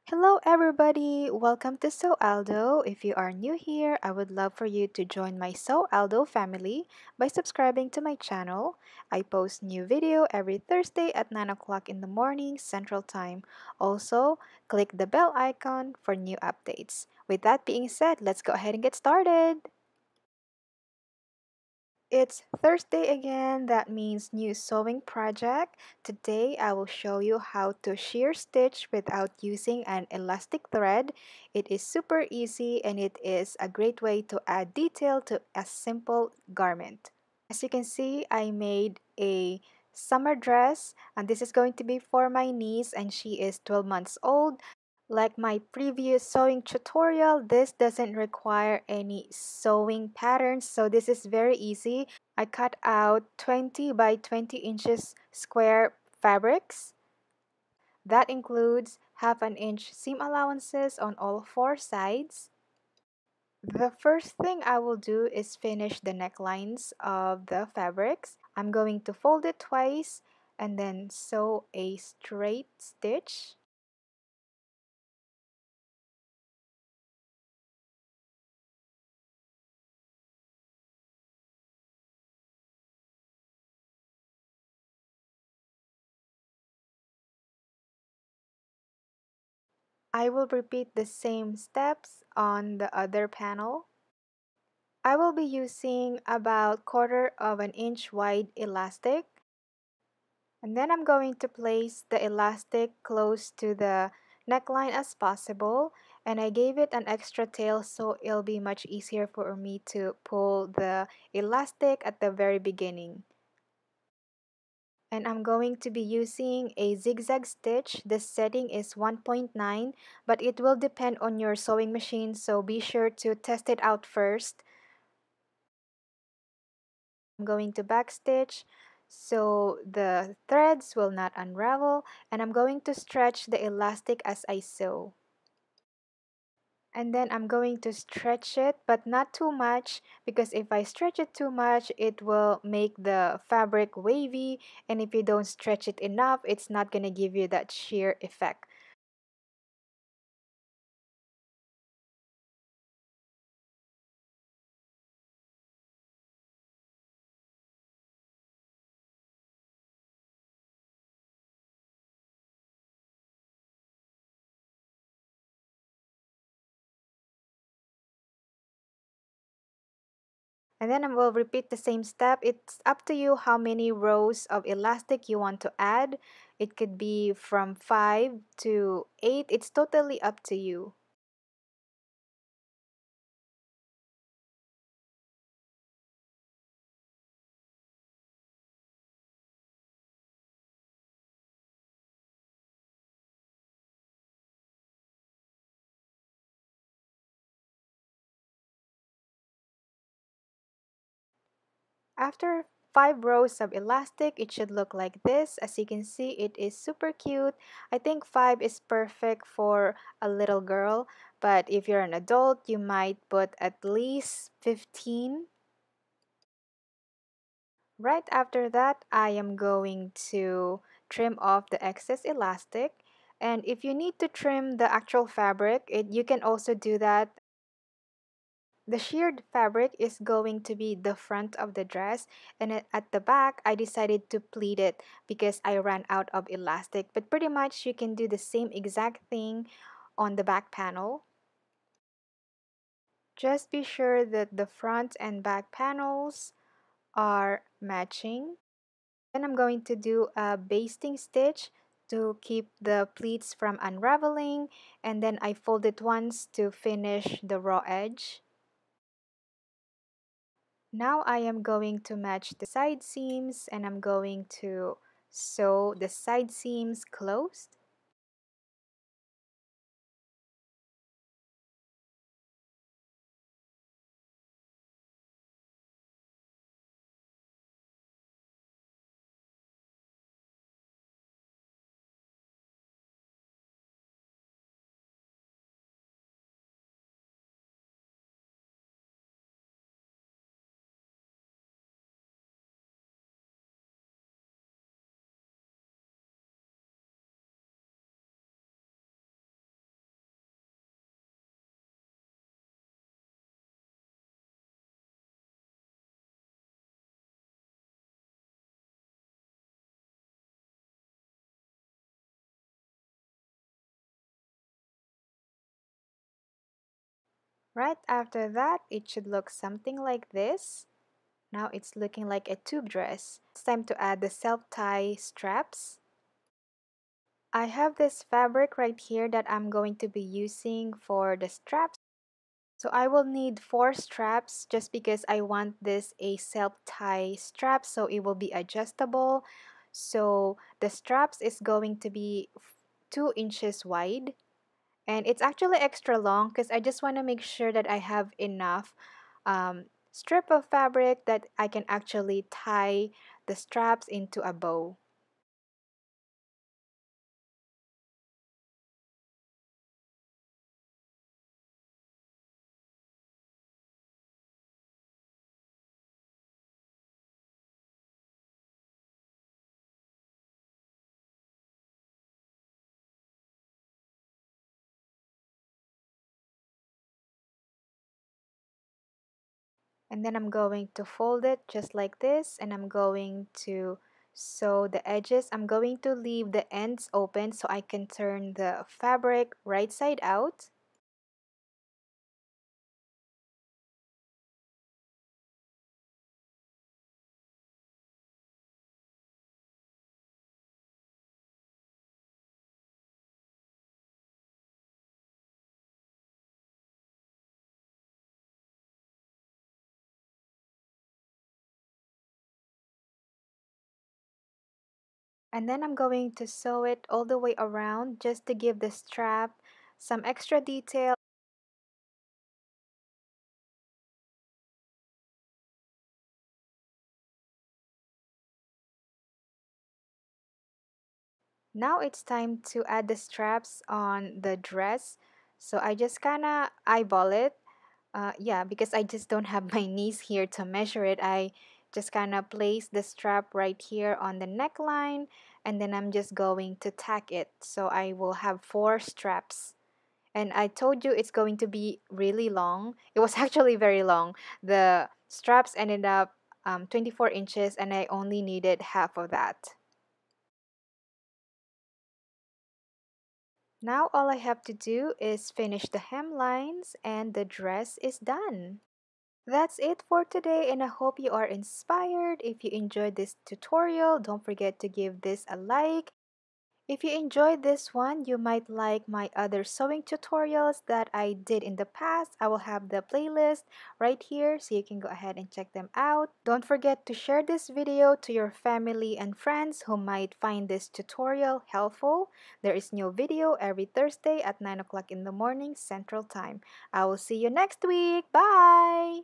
Hello, everybody! Welcome to So Aldo. If you are new here, I would love for you to join my So Aldo family by subscribing to my channel. I post new video every Thursday at 9 o'clock in the morning Central Time. Also, click the bell icon for new updates. With that being said, let's go ahead and get started. It's Thursday again, that means new sewing project. Today I will show you how to shear stitch without using an elastic thread. It is super easy and it is a great way to add detail to a simple garment. As you can see, I made a summer dress and this is going to be for my niece and she is 12 months old. Like my previous sewing tutorial, this doesn't require any sewing patterns, so this is very easy. I cut out 20 by 20 inches square fabrics. That includes half an inch seam allowances on all four sides. The first thing I will do is finish the necklines of the fabrics. I'm going to fold it twice and then sew a straight stitch. I will repeat the same steps on the other panel. I will be using about quarter of an inch wide elastic. And then I'm going to place the elastic close to the neckline as possible. And I gave it an extra tail so it'll be much easier for me to pull the elastic at the very beginning. And I'm going to be using a zigzag stitch. The setting is 1.9, but it will depend on your sewing machine, so be sure to test it out first. I'm going to backstitch so the threads will not unravel, and I'm going to stretch the elastic as I sew. And then I'm going to stretch it, but not too much, because if I stretch it too much, it will make the fabric wavy, and if you don't stretch it enough, it's not going to give you that sheer effect. And then I will repeat the same step. It's up to you how many rows of elastic you want to add. It could be from 5 to 8. It's totally up to you. After 5 rows of elastic, it should look like this. As you can see, it is super cute. I think 5 is perfect for a little girl, but if you're an adult, you might put at least 15. Right after that, I am going to trim off the excess elastic. And if you need to trim the actual fabric, you can also do that. The sheared fabric is going to be the front of the dress, and at the back I decided to pleat it because I ran out of elastic, but pretty much you can do the same exact thing on the back panel. Just be sure that the front and back panels are matching. Then I'm going to do a basting stitch to keep the pleats from unraveling, and then I fold it once to finish the raw edge. Now I am going to match the side seams and I'm going to sew the side seams closed. Right after that, it should look something like this. Now it's looking like a tube dress. It's time to add the self-tie straps. I have this fabric right here that I'm going to be using for the straps. So I will need 4 straps just because I want this a self-tie strap so it will be adjustable. So the straps is going to be 2 inches wide. And it's actually extra long because I just want to make sure that I have enough strip of fabric that I can actually tie the straps into a bow. And then I'm going to fold it just like this, and I'm going to sew the edges. I'm going to leave the ends open so I can turn the fabric right side out. And then I'm going to sew it all the way around just to give the strap some extra detail. Now it's time to add the straps on the dress. So I just kind of eyeball it. Yeah, because I just don't have my knees here to measure it. I just kind of place the strap right here on the neckline, and then I'm just going to tack it. So I will have 4 straps. And I told you it's going to be really long. It was actually very long. The straps ended up 24 inches, and I only needed half of that. Now all I have to do is finish the hemlines and the dress is done. That's it for today, and I hope you are inspired. If you enjoyed this tutorial, don't forget to give this a like. If you enjoyed this one, you might like my other sewing tutorials that I did in the past. I will have the playlist right here so you can go ahead and check them out. Don't forget to share this video to your family and friends who might find this tutorial helpful. There is new video every Thursday at 9 o'clock in the morning Central Time. I will see you next week. Bye!